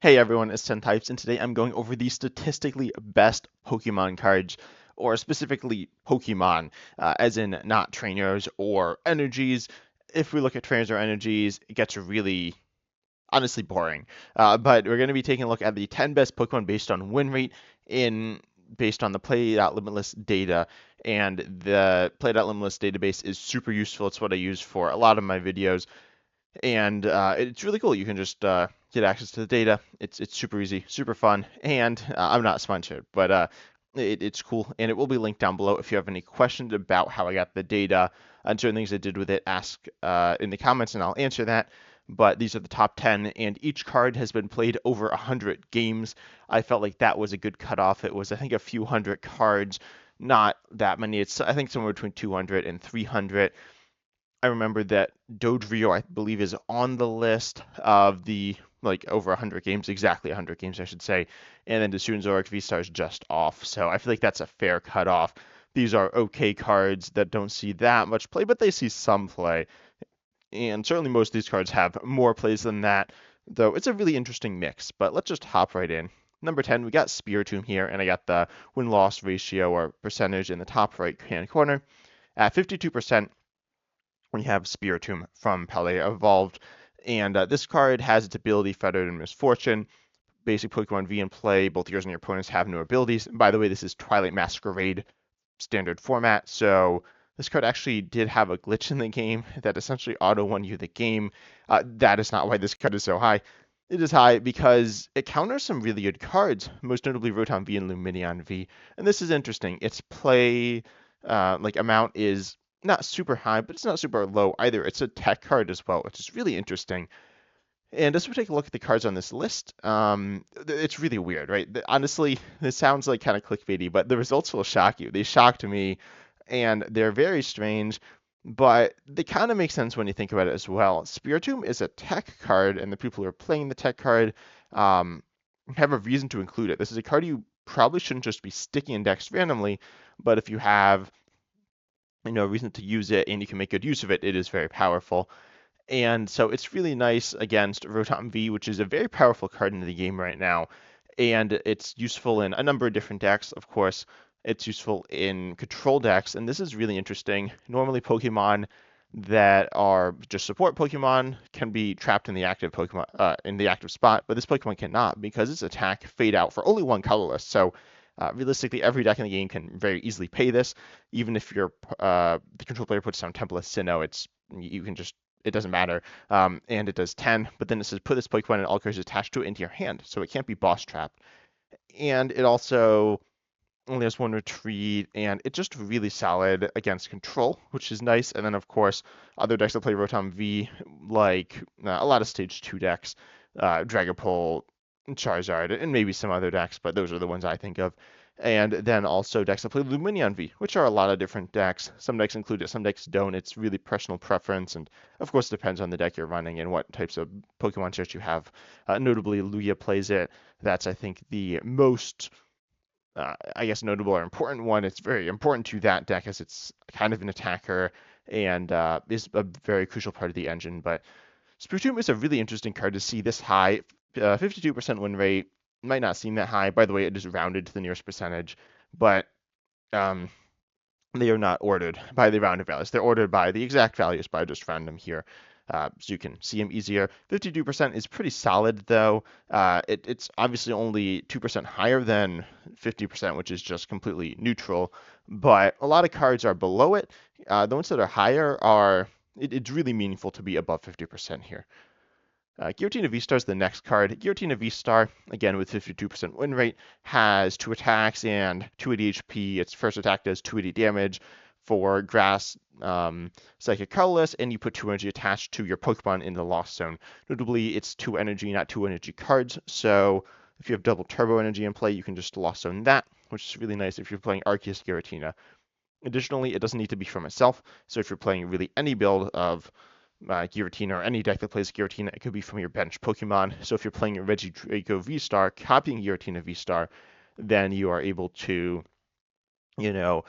Hey everyone, it's 10 Types, and today I'm going over the statistically best Pokemon cards, or specifically Pokemon, as in not trainers or energies. If we look at trainers or energies, it gets really, honestly boring. But we're going to be taking a look at the 10 best Pokemon based on win rate in based on the Play.Limitless data. And the Play.Limitless database is super useful. It's what I use for a lot of my videos and it's really cool. You can just get access to the data. It's super easy, super fun, and I'm not sponsored, but it's cool, and it will be linked down below. If you have any questions about how I got the data and certain things I did with it, ask in the comments, and I'll answer that. But these are the top 10, and each card has been played over 100 games. I felt like that was a good cutoff. It was, I think, a few hundred cards, not that many. It's, I think, somewhere between 200 and 300. I remember that Dodrio, I believe, is on the list of the like over 100 games, exactly 100 games, I should say. And then Desune Zoric V-Star is just off. So I feel like that's a fair cutoff. These are okay cards that don't see that much play, but they see some play. And certainly most of these cards have more plays than that, though it's a really interesting mix. But let's just hop right in. Number 10, we got Spiritomb here, and I got the win-loss ratio or percentage in the top right-hand corner. At 52%, we have Spiritomb from Paldea Evolved. And this card has its ability Fettered and Misfortune. Basic Pokemon V in play. Both yours and your opponents have no abilities. And by the way, this is Twilight Masquerade standard format. So this card actually did have a glitch in the game that essentially auto-won you the game. That is not why this card is so high. It is high because it counters some really good cards, most notably Rotom V and Lumineon V. And this is interesting. Its play amount is not super high, but it's not super low either. It's a tech card as well, which is really interesting. And as we take a look at the cards on this list, it's really weird, right? Honestly, this sounds like kind of clickbaity, but the results will shock you. They shocked me, and they're very strange, but they kind of make sense when you think about it as well. Spiritomb is a tech card, and the people who are playing the tech card um, have a reason to include it. This is a card you probably shouldn't just be sticking in decks randomly, but if you have reason to use it and you can make good use of it, it is very powerful. And so it's really nice against Rotom V, which is a very powerful card in the game right now. And it's useful in a number of different decks, of course. It's useful in control decks, and this is really interesting. Normally, Pokemon that are just support Pokemon can be trapped in the active Pokemon in the active spot, but this Pokemon cannot because its attack fade out for only one colorless. So realistically, every deck in the game can very easily pay this. Even if your the control player puts down Temple of Sinnoh, you can just it doesn't matter. And it does 10, but then it says put this Pokemon and all cards attached to it into your hand, so it can't be boss trapped. And it also only has one retreat, and it's just really solid against control, which is nice. And then, of course, other decks that play Rotom V, like a lot of Stage 2 decks, Dragapult, Charizard, and maybe some other decks, but those are the ones I think of. And then also decks that play Lumineon V, which are a lot of different decks. Some decks include it, some decks don't. It's really personal preference, and of course, it depends on the deck you're running and what types of Pokemon sets you have. Notably, Luya plays it. That's, I think, the most I guess, notable or important one. It's very important to that deck as it's kind of an attacker and is a very crucial part of the engine. But Spiritomb is a really interesting card to see this high. 52% win rate might not seem that high. By the way, it is rounded to the nearest percentage, but um, they are not ordered by the rounded values. They're ordered by the exact values, but I just round them here. So you can see them easier. 52% is pretty solid, though. It's obviously only 2% higher than 50%, which is just completely neutral. But a lot of cards are below it. The ones that are higher it's really meaningful to be above 50% here. Giratina V-Star is the next card. Giratina V-Star, again with 52% win rate, has 2 attacks and 280 HP. Its first attack does 280 damage for Grass, Psychic Colorless, and you put 2 energy attached to your Pokemon in the Lost Zone. Notably, it's 2 energy, not 2 energy cards, so if you have double Turbo Energy in play, you can just Lost Zone that, which is really nice if you're playing Arceus Giratina. Additionally, it doesn't need to be from itself, so if you're playing really any build of Giratina or any deck that plays Giratina, it could be from your bench Pokemon. So if you're playing a Regidrago V-Star, copying Giratina V-Star, then you are able to, you know,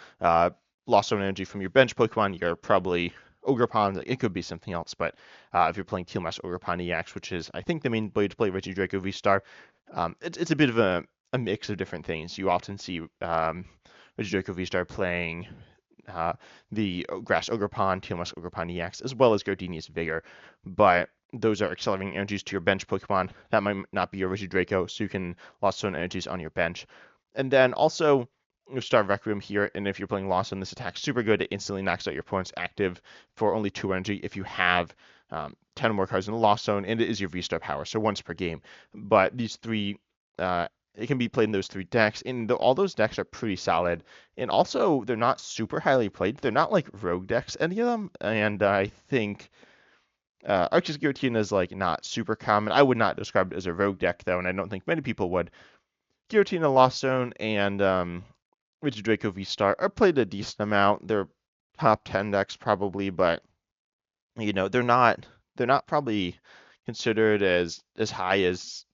lost zone energy from your bench Pokemon. You're probably Ogerpon. It could be something else, but if you're playing Teal Master Ogerpon EX, which is I think the main way to play Regidrago V-Star, it's a bit of a mix of different things. You often see Regidrago V-Star playing uh, the Grass Ogerpon, Teal Master Ogerpon EX, as well as Gardenia's Vigor, but those are accelerating energies to your bench Pokemon. That might not be your Regidrago, so you can Lost Zone energies on your bench. And then also Star Requiem here, and if you're playing Lost Zone, this attack's super good. It instantly knocks out your opponent's active for only 2 energy if you have 10 or more cards in the Lost Zone, and it is your V-Star power, so once per game. But these three, it can be played in those 3 decks, and all those decks are pretty solid. And also, they're not super highly played. They're not like rogue decks, any of them, and I think Arceus Giratina is like not super common. I would not describe it as a rogue deck though, and I don't think many people would. Giratina, Lost Zone, and Draco V Star are played a decent amount. They're top 10 decks probably, but they're not probably considered as high as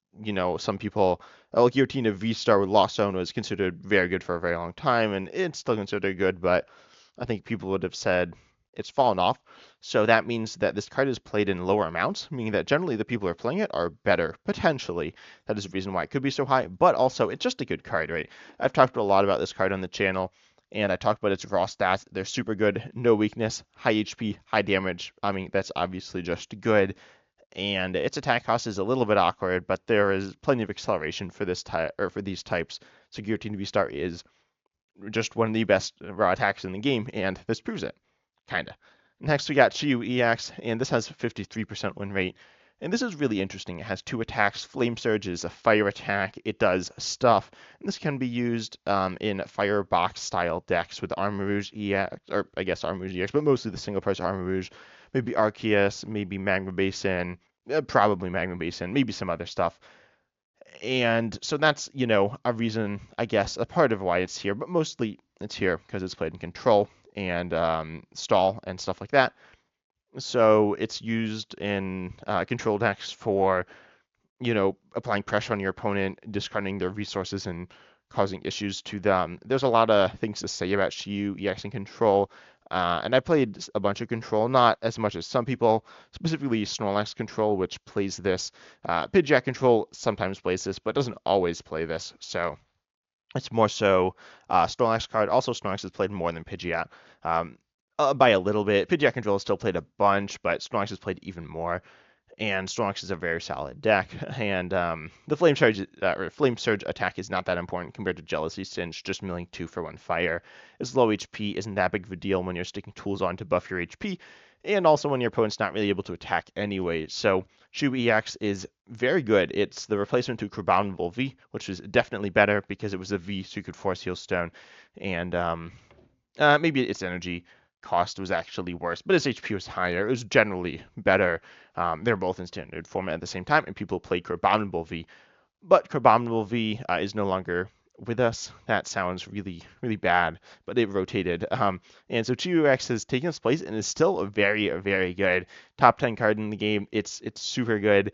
some people. Giratina V Star with Lost Zone was considered very good for a very long time, and it's still considered good, but I think people would have said it's fallen off. So that means that this card is played in lower amounts, meaning that generally the people who are playing it are better, potentially. That is the reason why it could be so high, but also it's just a good card, right? I've talked a lot about this card on the channel, and I talked about its raw stats. They're super good, no weakness, high HP, high damage. I mean, that's obviously just good. And its attack cost is a little bit awkward, but there is plenty of acceleration for this type or for these types. So Guillotine V-Star is just one of the best raw attacks in the game, and this proves it, kinda. Next, we got Chiyu EX, and this has a 53% win rate. And this is really interesting. It has 2 attacks. Flame Surge is a fire attack. It does stuff. And this can be used in Firebox style decks with Armarouge EX, or I guess Armarouge EX, but mostly the single price Armarouge. Maybe Arceus, maybe Magma Basin, probably Magma Basin, maybe some other stuff. And so that's, a reason, I guess, a part of why it's here, but mostly it's here because it's played in Control and Stall and stuff like that. So it's used in Control decks for, applying pressure on your opponent, discarding their resources, and causing issues to them. There's a lot of things to say about Shiyu EX and Control. And I played a bunch of Control, not as much as some people, specifically Snorlax Control, which plays this. Pidgeot Control sometimes plays this, but doesn't always play this. So it's more so Snorlax card. Also, Snorlax is played more than Pidgeot by a little bit. Pidgeot Control is still played a bunch, but Snorlax is played even more. And Snorlax is a very solid deck, and the Flame Surge attack is not that important compared to Jealousy Singe, just milling 2 for 1 fire. It's low HP, isn't that big of a deal when you're sticking tools on to buff your HP, and also when your opponent's not really able to attack anyway. So Shu EX is very good. It's the replacement to Crabominable V, which is definitely better because it was a V, so you could Force Heal Stone, and maybe its energy cost was actually worse, but its HP was higher. It was generally better. They're both in standard format at the same time, and people played Crabominable V. But Crabominable V is no longer with us. That sounds really, really bad, but it rotated. And so Chiyu-X has taken its place and is still a very, very good top 10 card in the game. It's super good,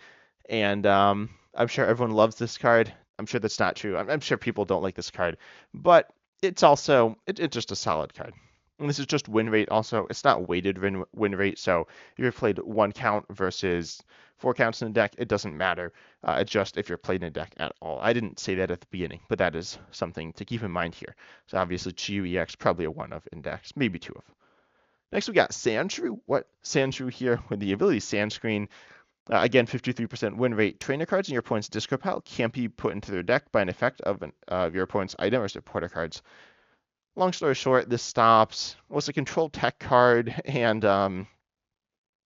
and I'm sure everyone loves this card. I'm sure that's not true. I'm sure people don't like this card, but it's also it's just a solid card. And this is just win rate also. It's not weighted win rate, so if you're played 1 count versus 4 counts in a deck, it doesn't matter. It's just if you're played in a deck at all. I didn't say that at the beginning, but that is something to keep in mind here. So obviously Chiyu EX probably a 1 of index, maybe 2 of. Next we got Sandshrew. What Sandshrew here with the ability Sand Screen. Again, 53% win rate. Trainer cards in your opponent's discard pile can't be put into their deck by an effect of your opponent's item or supporter cards. Long story short, this stops. What's a control tech card, and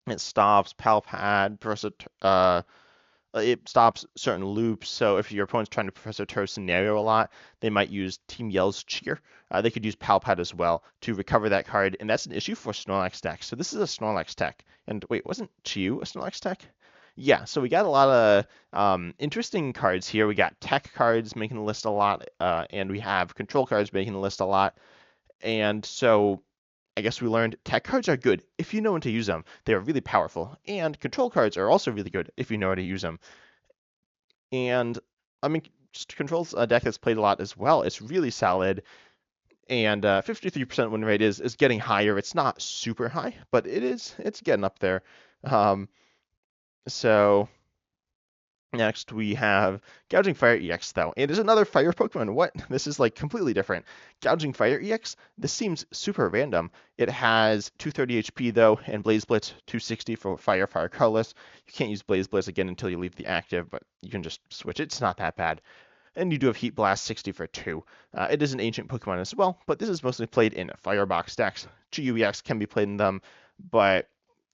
it stops Palpad, it stops certain loops. So if your opponent's trying to Professor Turf scenario a lot, they might use Team Yell's Cheer. They could use Palpad as well to recover that card, and that's an issue for Snorlax decks. So this is a Snorlax tech. And wait, wasn't Chiyu a Snorlax tech? Yeah, so we got a lot of interesting cards here. We got tech cards making the list a lot, and we have control cards making the list a lot. And so I guess we learned tech cards are good if you know when to use them. They are really powerful. And control cards are also really good if you know how to use them. And I mean, just controls a deck that's played a lot as well. It's really solid. And 53% win rate is getting higher. It's not super high, but it's getting up there. Um, so next we have Gouging Fire EX though. It is another fire Pokemon. What? This is like completely different. Gouging Fire EX, this seems super random. It has 230 HP though, and Blaze Blitz 260 for Fire Colorless. You can't use Blaze Blitz again until you leave the active, but you can just switch it. It's not that bad. And you do have Heat Blast 60 for 2. It is an ancient Pokemon as well, but this is mostly played in Firebox decks. GUEX can be played in them, but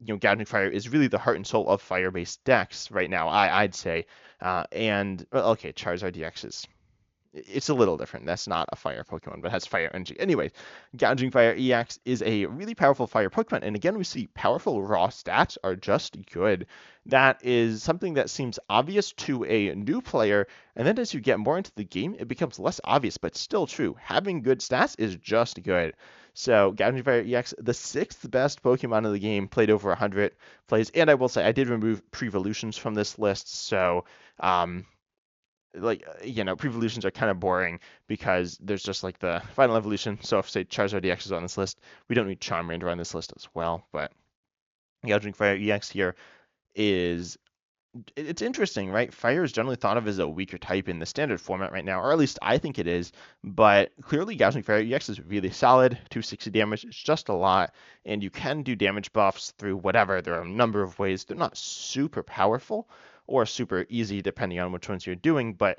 Gouging Fire is really the heart and soul of fire-based decks right now, I'd say. And well, okay, Charizard DX is it's a little different. That's not a fire Pokemon, but has fire energy. Anyway, Gouging Fire EX is a really powerful fire Pokemon, and again, we see powerful raw stats are just good. That is something that seems obvious to a new player, and then as you get more into the game, it becomes less obvious, but still true. Having good stats is just good. So, Gouging Fire EX, the sixth best Pokemon in the game, played over 100 plays, and I will say I did remove Prevolutions from this list, so Prevolutions are kind of boring because there's just like the final evolution. So if say Charizard EX is on this list, we don't need Charmander on this list as well. But Gouging Fire EX here is it's interesting, right? Fire is generally thought of as a weaker type in the standard format right now, or at least I think it is. But clearly, Gouging Fire EX is really solid. 260 damage is just a lot, and you can do damage buffs through whatever. There are a number of ways. They're not super powerful or super easy depending on which ones you're doing, but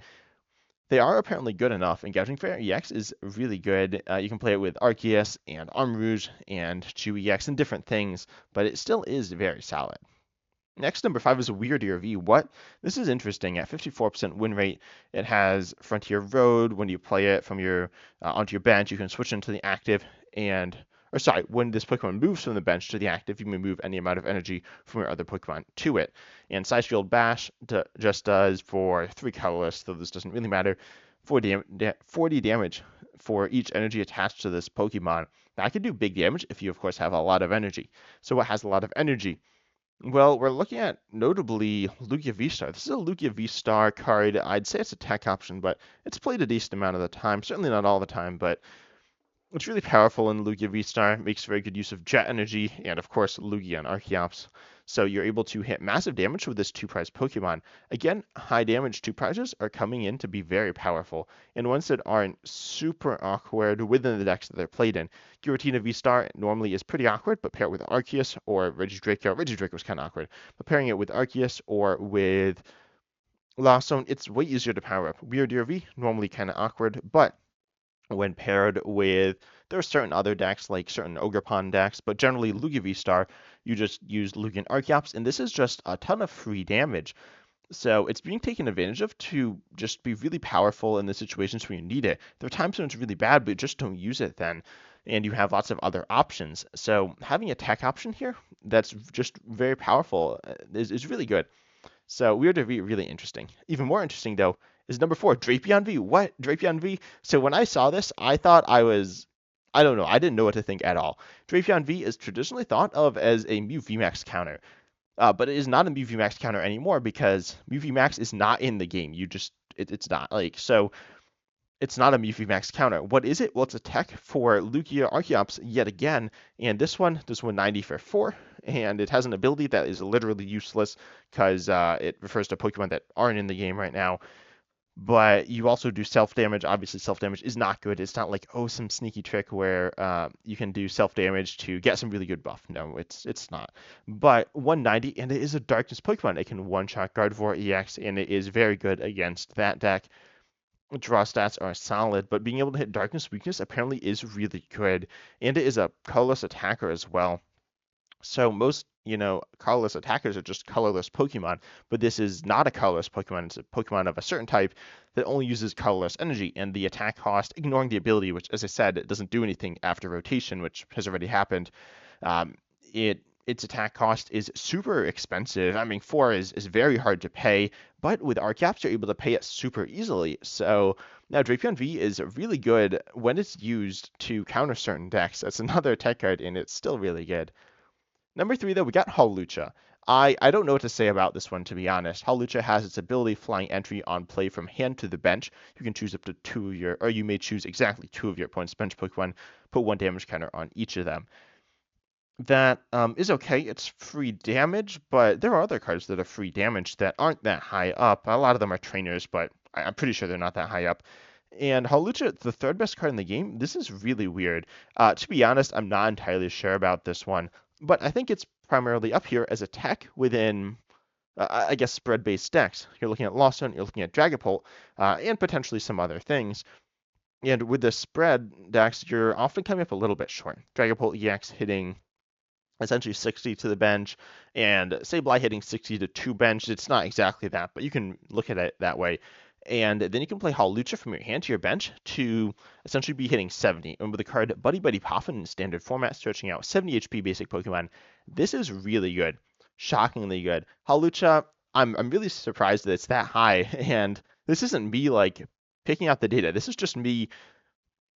they are apparently good enough, and Gouging Fire EX is really good. You can play it with Arceus and Armarouge and Chew EX and different things, but it still is very solid. Next, number 5 is Weird ERV. What? This is interesting. At 54% win rate, it has Frontier Road. When you play it from your onto your bench, you can switch into the active when this Pokemon moves from the bench to the active, you may move any amount of energy from your other Pokemon to it. And Size Field Bash just does for 3 colorless, though this doesn't really matter, 40 damage for each energy attached to this Pokemon. That can do big damage if you, of course, have a lot of energy. So what has a lot of energy? Well, we're looking at notably Lugia V-Star. This is a Lugia V-Star card. I'd say it's a tech option, but it's played a decent amount of the time. Certainly not all the time, but it's really powerful in Lugia V-Star, makes very good use of Jet Energy, and of course Lugia and Archeops. So you're able to hit massive damage with this 2-prize Pokemon. Again, high damage 2-prizes are coming in to be very powerful, and ones that aren't super awkward within the decks that they're played in. Giratina V-Star normally is pretty awkward, but pair it with Arceus or Regidraco. Regidraco is kind of awkward, but pairing it with Arceus or with Lost Zone, it's way easier to power up. Weird DRV, normally kind of awkward, but when paired with there are certain other decks like certain Ogerpon decks, but generally Lugia V-Star, you just use Lugia and Archeops, and this is just a ton of free damage. So it's being taken advantage of to just be really powerful in the situations where you need it. There are times when it's really bad, but just don't use it then. And you have lots of other options. So having a tech option here that's just very powerful is really good. So Weird V, really interesting. Even more interesting though is number 4, Drapion V. What? Drapion V? So when I saw this, I thought I don't know, I didn't know what to think at all. Drapion V is traditionally thought of as a Mew VMAX counter, but it is not a Mew VMAX counter anymore because Mew VMAX is not in the game. It's not so. It's not a Mew VMAX counter. What is it? Well, it's a tech for Lugia Archeops yet again, and this one does 190 for 4, and it has an ability that is literally useless because it refers to Pokemon that aren't in the game right now. But you also do self-damage. Obviously, self-damage is not good. It's not like, oh, some sneaky trick where you can do self-damage to get some really good buff. No, it's not. But 190, and it is a Darkness Pokemon. It can one-shot Gardevoir EX, and it is very good against that deck. Draw stats are solid, but being able to hit Darkness Weakness apparently is really good. And it is a colorless attacker as well. So most, colorless attackers are just colorless Pokemon, but this is not a colorless Pokemon. It's a Pokemon of a certain type that only uses colorless energy, and the attack cost, ignoring the ability, which, as I said, it doesn't do anything after rotation, which has already happened. Its attack cost is super expensive. I mean, 4 is very hard to pay, but with Archeops, you're able to pay it super easily. So now Drapion V is really good when it's used to counter certain decks. That's another tech card, and it's still really good. Number 3, though, we got Hawlucha. I don't know what to say about this one, to be honest. Hawlucha has its ability flying entry on play from hand to the bench. You can choose up to two of your, or you may choose exactly two of your opponent's bench Pokemon, put one damage counter on each of them. That is okay. It's free damage, but there are other cards that are free damage that aren't that high up. A lot of them are trainers, but I'm pretty sure they're not that high up. And Hawlucha, the third best card in the game, this is really weird. To be honest, I'm not entirely sure about this one, but I think it's primarily up here as a tech within, I guess, spread-based decks. You're looking at Lost Zone, you're looking at Dragapult, and potentially some other things. And with the spread decks, you're often coming up a little bit short. Dragapult EX hitting essentially 60 to the bench, and Sableye hitting 60 to 2 bench. It's not exactly that, but you can look at it that way. And then you can play Hawlucha from your hand to your bench to essentially be hitting 70. And with the card Buddy Buddy Poffin in standard format, searching out 70 HP basic Pokemon, this is really good. Shockingly good. Hawlucha, I'm really surprised that it's that high. And this isn't me like picking out the data. This is just me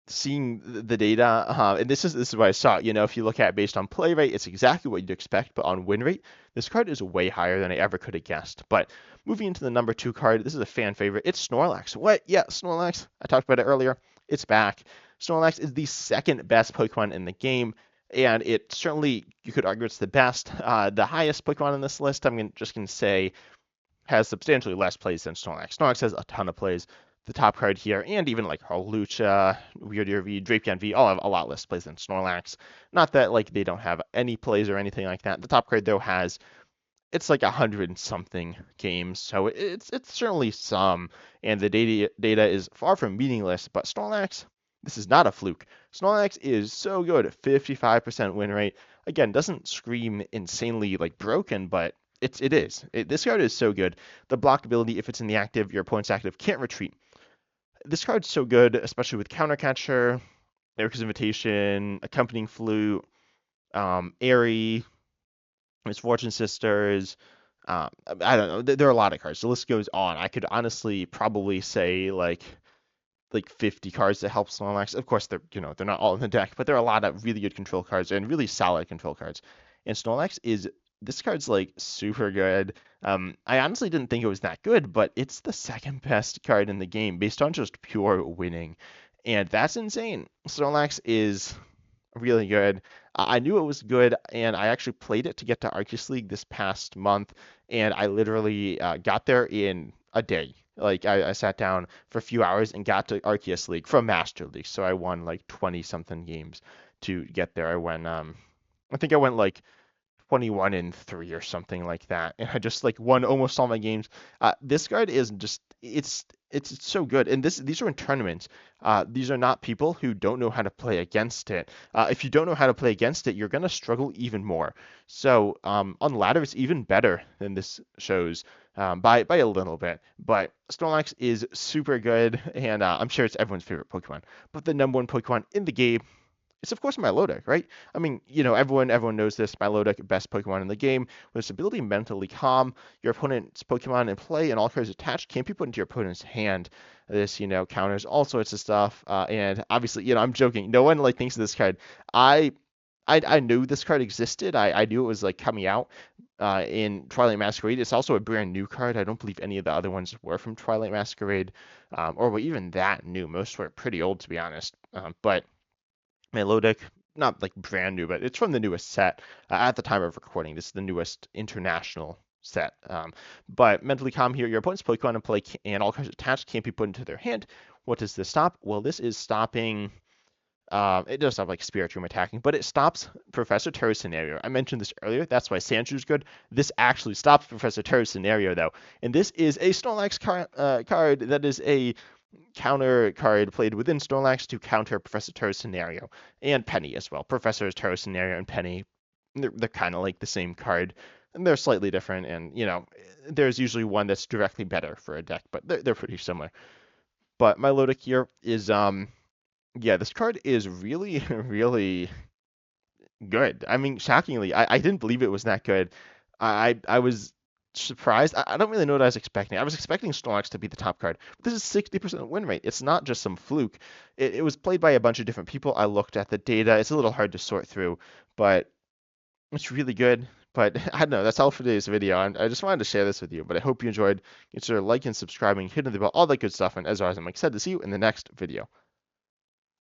seeing the data, and this is what I saw. If you look at it based on play rate, it's exactly what you'd expect, but on win rate, this card is way higher than I ever could have guessed. But moving into the number 2 card, this is a fan favorite. It's Snorlax. What? Yeah, Snorlax. I talked about it earlier. It's back. Snorlax is the second best Pokemon in the game, and it certainly, you could argue it's the best. The highest Pokemon on this list, just going to say, has substantially less plays than Snorlax. Snorlax has a ton of plays. The top card here, and even like Hawlucha, Weird V, Drapion V, all have a lot less plays than Snorlax. Not that like they don't have any plays or anything like that. The top card though has, it's like 100 and something games, so it's certainly some, and the data is far from meaningless. But Snorlax, this is not a fluke. Snorlax is so good, 55% win rate. Again, doesn't scream insanely like broken, but it is. This card is so good. The block ability, if it's in the active, your opponent's active can't retreat. This card's so good, especially with Counter Catcher, Erica's Invitation, Accompanying Flute, Airy, Misfortune Sisters. I don't know. There are a lot of cards. The list goes on. I could honestly probably say like 50 cards that help Snorlax. Of course, they're not all in the deck, but there are a lot of really good control cards and really solid control cards. And Snorlax is this card's like super good. I honestly didn't think it was that good, but it's the second best card in the game based on just pure winning, and that's insane. Snorlax is really good. I knew it was good, and I actually played it to get to Arceus League this past month, and I literally got there in a day. Like I sat down for a few hours and got to Arceus League from Master League, so I won like 20 something games to get there. I think I went like 21 and 3 or something like that, and I just like won almost all my games. This card is just it's so good, and these are in tournaments. These are not people who don't know how to play against it. If you don't know how to play against it, you're gonna struggle even more. So on ladder, it's even better than this shows by a little bit. But Snorlax is super good, and I'm sure it's everyone's favorite Pokemon. But the number 1 Pokemon in the game, it's of course Milotic, right? I mean, everyone knows this. Milotic, best Pokemon in the game, with its ability mentally calm. Your opponent's Pokemon in play and all cards attached can't be put into your opponent's hand. This, counters all sorts of stuff. And obviously, I'm joking. No one like thinks of this card. I I knew this card existed. I knew it was like coming out in Twilight Masquerade. It's also a brand new card. I don't believe any of the other ones were from Twilight Masquerade, or were even that new. Most were pretty old, to be honest. But Melodic, not like brand new, but it's from the newest set at the time of recording. This is the newest international set. But mentally calm here, your opponent's Pokemon in play and all cards attached can't be put into their hand. What does this stop? Well, this is stopping. It does stop like Spiritomb attacking, but it stops Professor Terra's scenario. I mentioned this earlier. That's why Sandshrew good. This actually stops Professor Terra's scenario, though. And this is a Snorlax card that is a counter card played within Snorlax to counter Professor Terra's scenario, and Penny as well. Professor Terra's scenario and Penny, they're kind of like the same card, and they're slightly different. And there's usually one that's directly better for a deck, but they're pretty similar. But Milotic here is yeah, this card is really really good. I mean, shockingly, I didn't believe it was that good. I was surprised. I don't really know what I was expecting. I was expecting Snorlax to be the top card. But this is 60% win rate. It's not just some fluke. It was played by a bunch of different people. I looked at the data. It's a little hard to sort through, but it's really good. But I don't know. That's all for today's video. And I just wanted to share this with you. But I hope you enjoyed. Consider liking, subscribing, hitting the bell, all that good stuff. And as always, I'm excited to see you in the next video.